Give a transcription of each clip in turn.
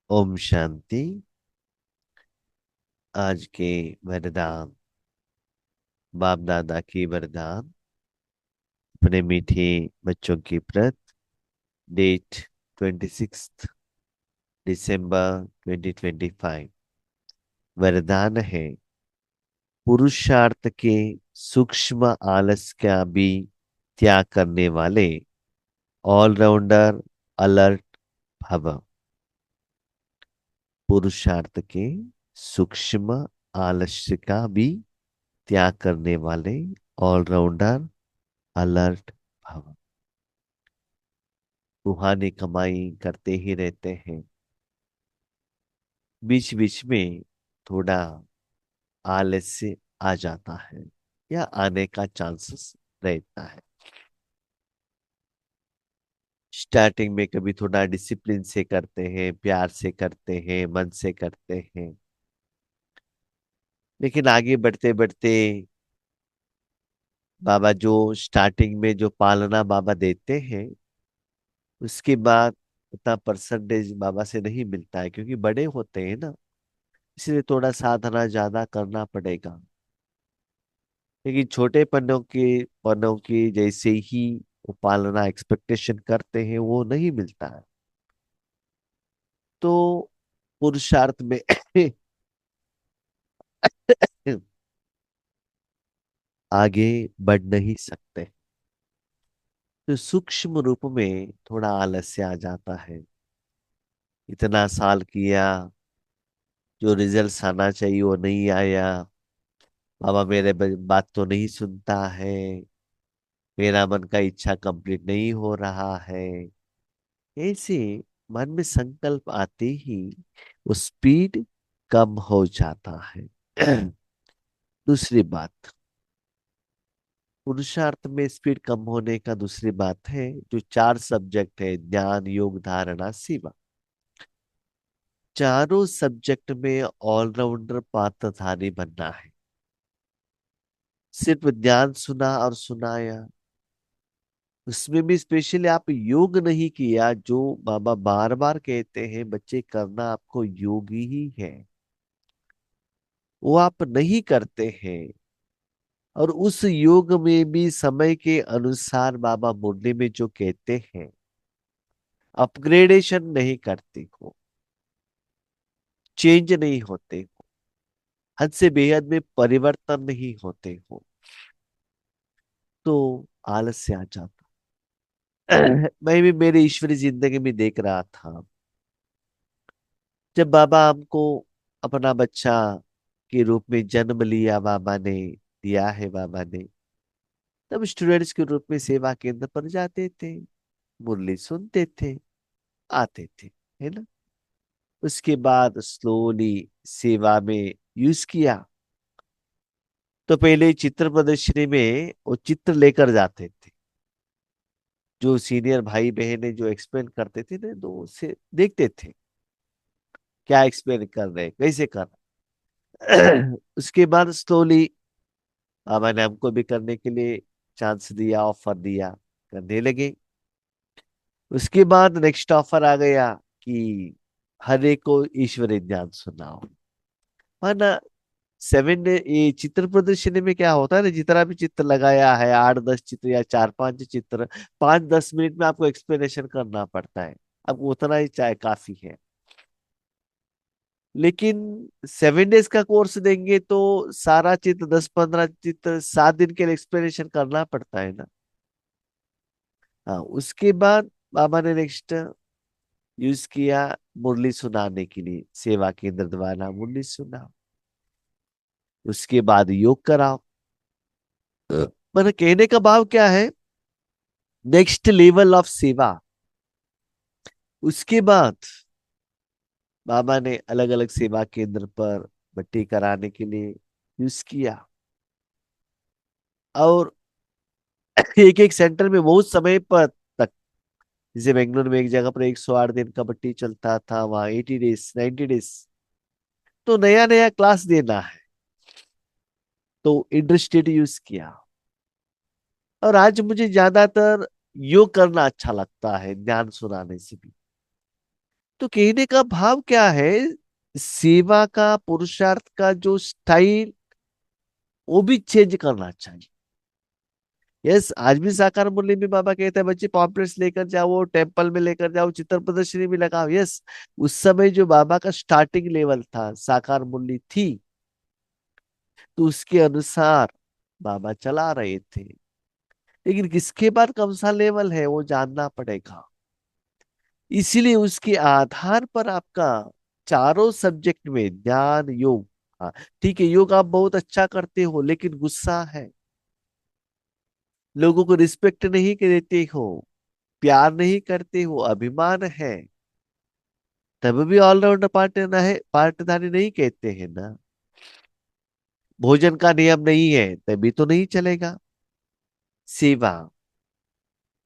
ओम शांति। आज के वरदान। बाप दादा की वरदान अपने मीठे बच्चों की प्रत। डेट 26 दिसंबर 2025। वरदान है, पुरुषार्थ के सूक्ष्म आलस का भी त्याग करने वाले ऑलराउंडर अलर्ट भव। पुरुषार्थ के सूक्ष्म आलस्य का भी त्याग करने वाले ऑलराउंडर अलर्ट भव। रूहानी कमाई करते ही रहते हैं। बीच बीच में थोड़ा आलस्य आ जाता है या आने का चांसेस रहता है। स्टार्टिंग में कभी थोड़ा डिसिप्लिन से करते हैं, प्यार से करते हैं, मन से करते हैं, लेकिन आगे बढ़ते बढ़ते बाबा जो स्टार्टिंग में जो पालना बाबा देते हैं, उसके बाद उतना परसेंटेज बाबा से नहीं मिलता है, क्योंकि बड़े होते हैं ना, इसलिए थोड़ा साधना ज्यादा करना पड़ेगा। लेकिन छोटे पन्नों की जैसे ही वो पालना एक्सपेक्टेशन करते हैं, वो नहीं मिलता है। तो पुरुषार्थ में आगे बढ़ नहीं सकते। तो सूक्ष्म रूप में थोड़ा आलस्य आ जाता है। इतना साल किया, जो रिजल्ट आना चाहिए वो नहीं आया। बाबा मेरे बात तो नहीं सुनता है, मेरा मन का इच्छा कंप्लीट नहीं हो रहा है। ऐसे मन में संकल्प आते ही वो स्पीड कम हो जाता है। दूसरी बात, पुरुषार्थ में स्पीड कम होने का दूसरी बात है, जो चार सब्जेक्ट है, ज्ञान योग धारणा सेवा, चारों सब्जेक्ट में ऑलराउंडर पात्रधारी बनना है। सिर्फ ज्ञान सुना और सुनाया, उसमें भी स्पेशली आप योग नहीं किया, जो बाबा बार बार कहते हैं बच्चे करना आपको योग ही है, वो आप नहीं करते हैं। और उस योग में भी समय के अनुसार बाबा मुरली में जो कहते हैं, अपग्रेडेशन नहीं करते हो, चेंज नहीं होते हो, हद से बेहद में परिवर्तन नहीं होते हो, तो आलस्य आ जाता। मैं भी मेरी ईश्वरी जिंदगी में देख रहा था, जब बाबा हमको अपना बच्चा के रूप में जन्म लिया, बाबा ने दिया है बाबा ने, तब स्टूडेंट्स के रूप में सेवा केंद्र पर जाते थे, मुरली सुनते थे, आते थे, है ना। उसके बाद स्लोली सेवा में यूज किया। तो पहले चित्र प्रदर्शनी में वो चित्र लेकर जाते थे, जो सीनियर भाई बहने जो एक्सप्लेन करते थे ना, तो उसे देखते थे क्या एक्सप्लेन कर रहे हैं, कैसे कर रहे हैं। उसके बाद स्लोली बाबा ने हमको भी करने के लिए चांस दिया, ऑफर दिया, करने लगे। उसके बाद नेक्स्ट ऑफर आ गया कि हर एक को ईश्वरी ज्ञान सुनाओ। वरना सेवन ये चित्र प्रदर्शनी में क्या होता है ना, जितना भी चित्र लगाया है, 8-10 चित्र या 4-5 चित्र, 5-10 मिनट में आपको एक्सप्लेनेशन करना पड़ता है। अब उतना ही चाहे काफी है। लेकिन 7 डेज का कोर्स देंगे तो सारा चित्र, 10-15 चित्र 7 दिन के लिए एक्सप्लेनेशन करना पड़ता है ना। हाँ, उसके बाद बाबा ने नेक्स्ट यूज किया मुरली सुनाने के लिए, सेवा केंद्र द्वारा मुरली सुना। उसके बाद योग कराओ। मैंने कहने का भाव क्या है, नेक्स्ट लेवल ऑफ सेवा। उसके बाद बाबा ने अलग अलग सेवा केंद्र पर भर्ती कराने के लिए यूज किया। और एक एक सेंटर में बहुत समय पर तक, जैसे बेंगलुरु में एक जगह पर 108 दिन का भर्ती चलता था, वहां 80 डेज 90 डेज, तो नया नया क्लास देना है, तो इंटरेस्टेड यूज किया। और आज मुझे ज्यादातर योग करना अच्छा लगता है, ज्ञान सुनाने से भी। तो कहने का भाव क्या है, सेवा का, पुरुषार्थ का जो स्टाइल, वो भी चेंज करना चाहिए। यस, आज भी साकार मुरली में बाबा कहते हैं बच्चे पॉम्पलेट्स लेकर जाओ, टेम्पल में लेकर जाओ, चित्र प्रदर्शनी भी लगाओ। यस, उस समय जो बाबा का स्टार्टिंग लेवल था, साकार मुरली थी, तो उसके अनुसार बाबा चला रहे थे। लेकिन किसके बाद कौन सा लेवल है वो जानना पड़ेगा। इसीलिए उसके आधार पर आपका चारों सब्जेक्ट में ज्ञान योग, हाँ ठीक है, योग आप बहुत अच्छा करते हो लेकिन गुस्सा है, लोगों को रिस्पेक्ट नहीं देते हो, प्यार नहीं करते हो, अभिमान है, तब भी ऑलराउंडर पार्टनर है, पार्टनर नहीं कहते हैं ना। भोजन का नियम नहीं है तभी तो नहीं चलेगा। सेवा,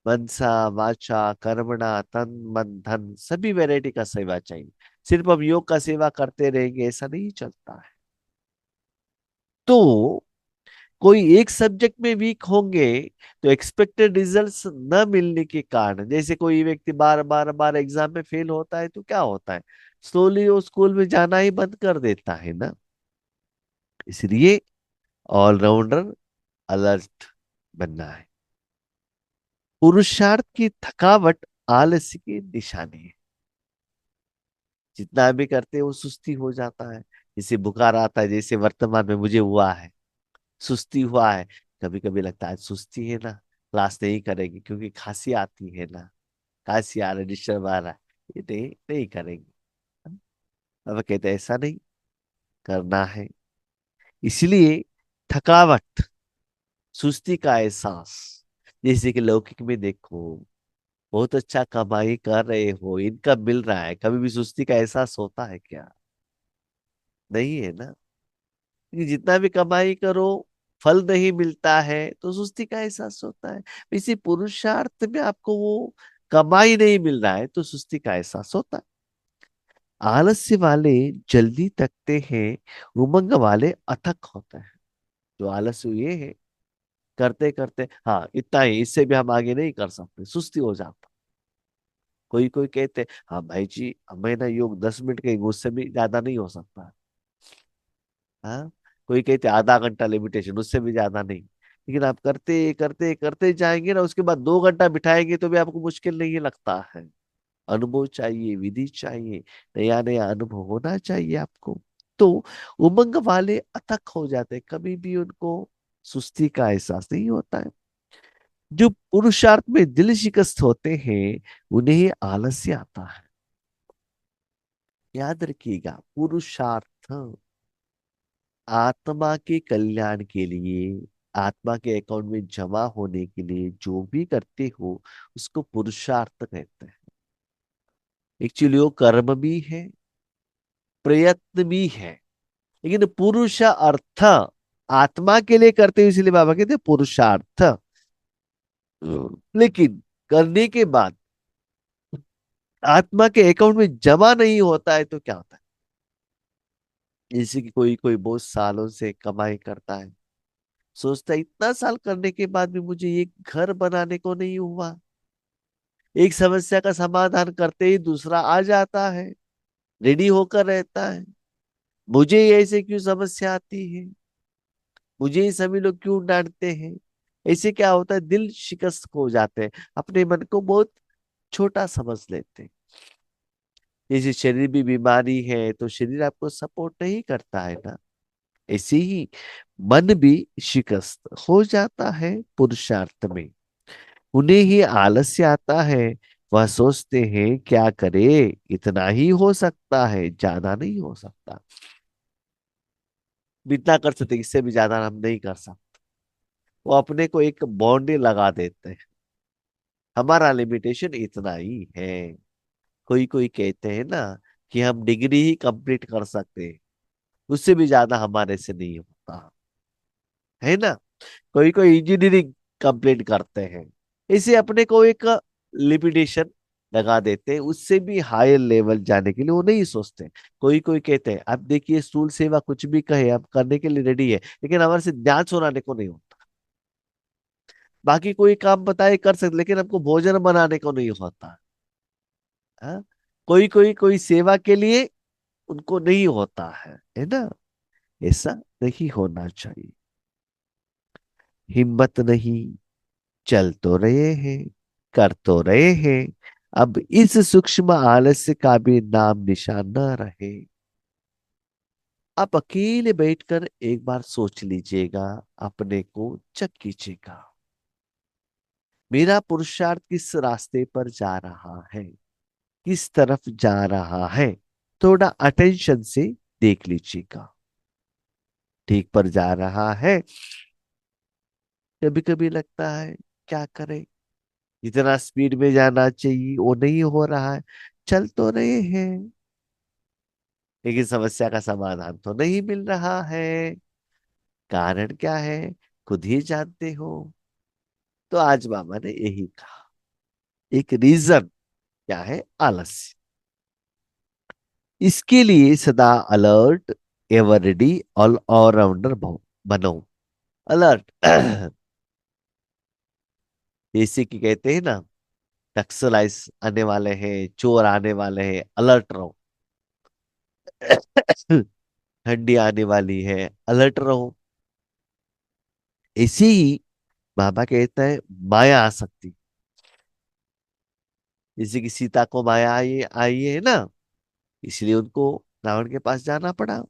मनसा वाचा कर्मणा तन मन धन, सभी वैरायटी का सेवा चाहिए। सिर्फ हम योग का सेवा करते रहेंगे ऐसा नहीं चलता है। तो कोई एक सब्जेक्ट में वीक होंगे तो एक्सपेक्टेड रिजल्ट्स न मिलने के कारण, जैसे कोई व्यक्ति बार बार बार एग्जाम में फेल होता है तो क्या होता है, स्लोली वो स्कूल में जाना ही बंद कर देता है ना। इसलिए ऑलराउंडर अलर्ट बनना है। पुरुषार्थ की थकावट आलस्य की निशानी है। जितना भी करते हैं वो सुस्ती हो जाता है। जैसे बुखार आता है, जैसे वर्तमान में मुझे हुआ है, सुस्ती हुआ है। कभी कभी लगता है सुस्ती है ना, क्लास नहीं करेंगे क्योंकि खांसी आती है ना, खांसी आ रहा है, डिस्टर्ब आ रहा है, ये नहीं नहीं करेंगे। अब कहते हैं ऐसा नहीं करना है। इसलिए थकावट, सुस्ती का एहसास, जैसे कि लौकिक में देखो, बहुत अच्छा कमाई कर रहे हो, इनकम मिल रहा है, कभी भी सुस्ती का एहसास होता है क्या? नहीं है ना। क्योंकि जितना भी कमाई करो, फल नहीं मिलता है तो सुस्ती का एहसास होता है। इसी पुरुषार्थ में आपको वो कमाई नहीं मिल रहा है तो सुस्ती का एहसास होता है। आलस्य वाले जल्दी थकते हैं, उमंग वाले अथक होते हैं। जो आलस्य ये है, करते करते हाँ इतना ही, इससे भी हम आगे नहीं कर सकते, सुस्ती हो जाता। कोई कोई कहते हैं हाँ भाई जी हमें ना योग 10 मिनट के, उससे भी ज्यादा नहीं हो सकता। हाँ, कोई कहते आधा घंटा लिमिटेशन, उससे भी ज्यादा नहीं। लेकिन आप करते करते करते जाएंगे ना, उसके बाद 2 घंटा बिठाएंगे तो भी आपको मुश्किल नहीं लगता है। अनुभव चाहिए, विधि चाहिए, नया नया अनुभव होना चाहिए आपको। तो उमंग वाले अथक हो जाते हैं, कभी भी उनको सुस्ती का एहसास नहीं होता है। जो पुरुषार्थ में दिल शिकस्त होते हैं उन्हें आलस्य आता है। याद रखिएगा, पुरुषार्थ आत्मा के कल्याण के लिए, आत्मा के अकाउंट में जमा होने के लिए जो भी करते हो उसको पुरुषार्थ कहते हैं। एक्चुअली वो कर्म भी है, प्रयत्न भी है, लेकिन पुरुष अर्थ आत्मा के लिए करते हो इसलिए बाबा कहते हैं पुरुषार्थ। लेकिन करने के बाद आत्मा के अकाउंट में जमा नहीं होता है तो क्या होता है? जैसे कि कोई कोई बहुत सालों से कमाई करता है, सोचता है इतना साल करने के बाद भी मुझे ये घर बनाने को नहीं हुआ। एक समस्या का समाधान करते ही दूसरा आ जाता है, रेडी होकर रहता है। मुझे ये ऐसे क्यों समस्या आती है, मुझे ही सभी लोग क्यों डांटते हैं। ऐसे क्या होता है, दिल शिकस्त हो जाते हैं, अपने मन को बहुत छोटा समझ लेते हैं। जैसे शरीर भी बीमारी है तो शरीर आपको सपोर्ट नहीं करता है ना, ऐसे ही मन भी शिकस्त हो जाता है पुरुषार्थ में। उन्हें ही आलस्य आता है। वह सोचते हैं क्या करे, इतना ही हो सकता है, ज्यादा नहीं हो सकता। इतना कर सकते, इससे भी ज्यादा हम नहीं कर सकते। वो अपने को एक बाउंड्री लगा देते हैं, हमारा लिमिटेशन इतना ही है। कोई कोई कहते हैं ना कि हम डिग्री ही कंप्लीट कर सकते हैं, उससे भी ज्यादा हमारे से नहीं होता है ना। कोई कोई इंजीनियरिंग कंप्लीट करते हैं, इसे अपने को एक लिमिटेशन लगा देते हैं, उससे भी हायर लेवल जाने के लिए वो नहीं सोचते। कोई कोई कहते हैं अब देखिए स्थूल सेवा कुछ भी कहे हम करने के लिए रेडी है, लेकिन हमारे से ध्यान सुनाने को नहीं होता। बाकी कोई काम बताए कर सकते, लेकिन हमको भोजन बनाने को नहीं होता। हाँ? कोई कोई कोई सेवा के लिए उनको नहीं होता है ना। ऐसा नहीं होना चाहिए। हिम्मत नहीं, चल तो रहे हैं, कर तो रहे हैं, अब इस सूक्ष्म आलस्य का भी नाम निशान न रहे। आप अकेले बैठकर एक बार सोच लीजिएगा, अपने को चेक कीजिएगा, मेरा पुरुषार्थ किस रास्ते पर जा रहा है, किस तरफ जा रहा है। थोड़ा अटेंशन से देख लीजिएगा, ठीक पर जा रहा है। कभी कभी लगता है क्या करें, जितना स्पीड में जाना चाहिए वो नहीं हो रहा है। चल तो रहे हैं, लेकिन समस्या का समाधान तो नहीं मिल रहा है। कारण क्या है, खुद ही जानते हो। तो आज बाबा ने यही कहा, एक रीजन क्या है, आलस्य। इसके लिए सदा alert, ever ready, all allrounder बनो। अलर्ट जैसे कि कहते हैं ना, नक्सलाइज आने वाले हैं, चोर आने वाले हैं, अलर्ट रहो। ठंडी आने वाली है, अलर्ट रहो। ऐसे ही बाबा कहता है, माया आ सकती। जैसे कि सीता को माया आई आई है ना, इसलिए उनको रावण के पास जाना पड़ा।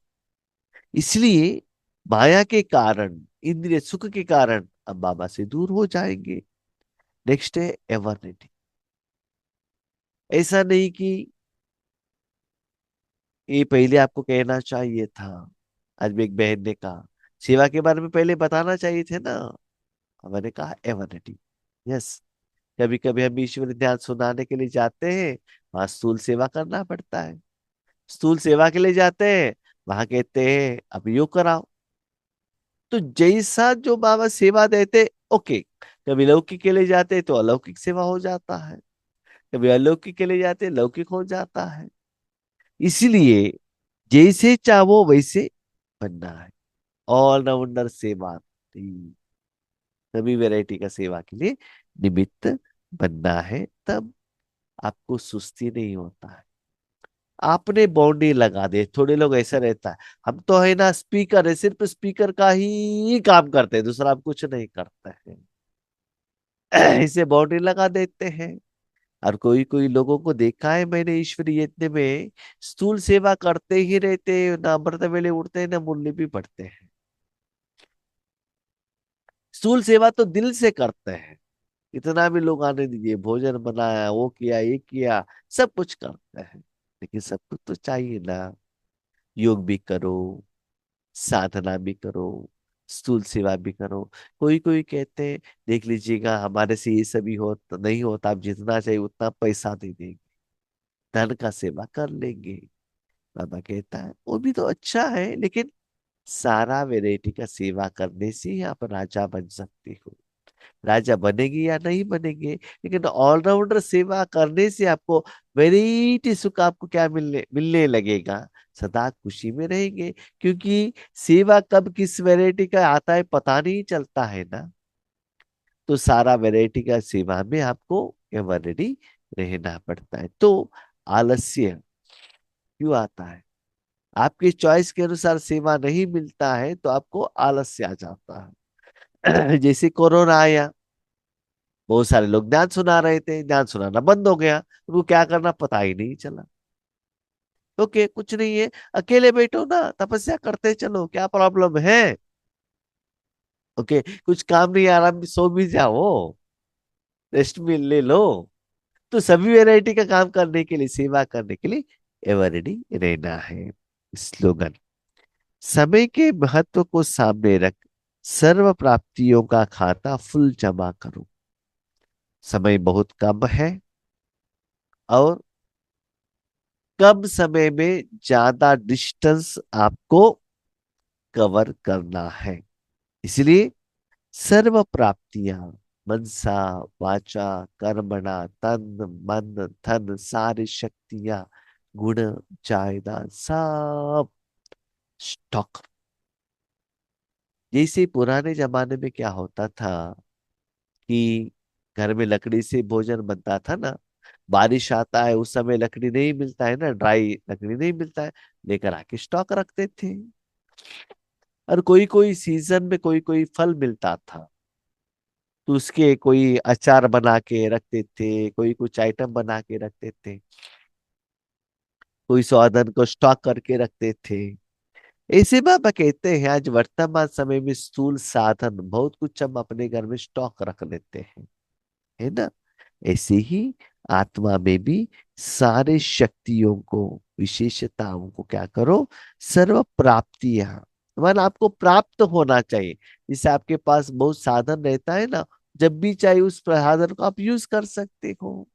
इसलिए माया के कारण, इंद्रिय सुख के कारण अब बाबा से दूर हो जाएंगे। नेक्स्ट है एवर्निटी। ऐसा नहीं कि ये पहले आपको कहना चाहिए था। आज में एक बहन ने कहा, सेवा के बारे में पहले बताना चाहिए थे ना। मैंने कहा एवर्निटी, यस। कभी कभी हम ईश्वर ध्यान सुनाने के लिए जाते हैं, वहां स्थूल सेवा करना पड़ता है। स्थूल सेवा के लिए जाते हैं, वहां कहते हैं अब योग कराओ। तो जैसा जो बाबा सेवा देते, ओके। कभी लौकिक के लिए जाते तो अलौकिक सेवा हो जाता है, कभी अलौकिक के लिए जाते लौकिक हो जाता है। इसलिए जैसे चाहो वैसे बनना है। ऑलराउंडर सेवा, सभी वैरायटी का सेवा के लिए निमित्त बनना है, तब आपको सुस्ती नहीं होता है। आपने बाउंड्री लगा दे, थोड़े लोग ऐसा रहता है, हम तो है ना स्पीकर है, सिर्फ स्पीकर का ही काम करते हैं, दूसरा हम कुछ नहीं करते हैं। इसे बाउंड्री लगा देते हैं। और कोई कोई लोगों को देखा है मैंने ईश्वरीय यज्ञ में, स्थूल सेवा करते ही रहते हैं, ना अमृत वेले उठते हैं, ना मुरली भी पढ़ते हैं। स्थूल सेवा तो दिल से करते हैं, इतना भी लोग आने दीजिए, भोजन बनाया, वो किया, ये किया, सब कुछ करते हैं। लेकिन सब कुछ तो चाहिए ना। योग भी करो, साधना भी करो, स्थूल सेवा भी करो। कोई कोई कहते हैं, देख लीजिएगा हमारे से ये सभी हो तो नहीं होता, आप जितना चाहिए उतना पैसा दे देंगे, धन का सेवा कर लेंगे। बाबा कहता है वो भी तो अच्छा है, लेकिन सारा वैरायटी का सेवा करने से ही आप राजा बन सकते हो। राजा बनेगी या नहीं बनेंगे, लेकिन ऑलराउंडर सेवा करने से आपको वैरायटी सुख आपको क्या मिलने मिलने लगेगा, सदा खुशी में रहेंगे। क्योंकि सेवा कब किस वैरायटी का आता है पता नहीं चलता है ना। तो सारा वैरायटी का सेवा में आपको एवर रेडी रहना पड़ता है। तो आलस्य क्यों आता है, आपकी चॉइस के अनुसार सेवा नहीं मिलता है तो आपको आलस्य आ जाता है। जैसे कोरोना आया, बहुत सारे लोग ध्यान सुना रहे थे, ध्यान सुनाना बंद हो गया, उनको क्या करना पता ही नहीं चला। ओके, कुछ नहीं है, अकेले बैठो ना, तपस्या करते चलो, क्या प्रॉब्लम है। ओके, कुछ काम नहीं, आराम भी सो भी जाओ, रेस्ट भी ले लो। तो सभी वैरायटी का काम करने के लिए, सेवा करने के लिए एवर रेडी रहना है। स्लोगन, समय के महत्व को सामने रख सर्व प्राप्तियों का खाता फुल जमा करो। समय बहुत कम है, और कम समय में ज्यादा डिस्टेंस आपको कवर करना है। इसलिए सर्व प्राप्तियां, मनसा वाचा कर्मणा, तन मन धन सारी शक्तियां, गुण जायदाद सब स्टॉक। जैसे पुराने जमाने में क्या होता था कि घर में लकड़ी से भोजन बनता था ना, बारिश आता है उस समय लकड़ी नहीं मिलता है ना, ड्राई लकड़ी नहीं मिलता है, लेकर आके स्टॉक रखते थे। और कोई कोई सीजन में कोई कोई फल मिलता था, तो उसके कोई अचार बना के रखते थे, कोई कुछ आइटम बना के रखते थे, कोई स्वादन को स्टॉक करके रखते थे। ऐसे बाबा कहते हैं आज वर्तमान समय में स्थूल साधन बहुत कुछ हम अपने घर में स्टॉक रख लेते हैं, है ना। ऐसे ही आत्मा में भी सारे शक्तियों को, विशेषताओं को क्या करो, सर्व प्राप्तियां, मन आपको प्राप्त होना चाहिए। जैसे आपके पास बहुत साधन रहता है ना, जब भी चाहे उस साधन को आप यूज कर सकते हो।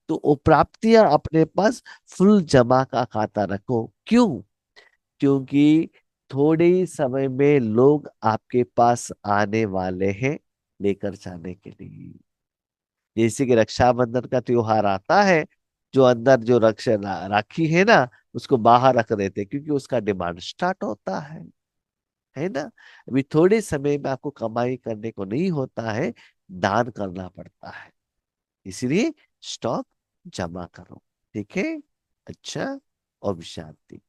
तो वो प्राप्तियां अपने पास फुल जमा का खाता रखो। क्यों? क्योंकि थोड़े ही समय में लोग आपके पास आने वाले हैं लेकर जाने के लिए। जैसे कि रक्षाबंधन का त्योहार आता है, जो अंदर जो रक्षा राखी है ना, उसको बाहर रख देते हैं, क्योंकि उसका डिमांड स्टार्ट होता है ना। अभी थोड़े समय में आपको कमाई करने को नहीं होता है, दान करना पड़ता है। इसलिए स्टॉक जमा करो। ठीक है। अच्छा। और शांति।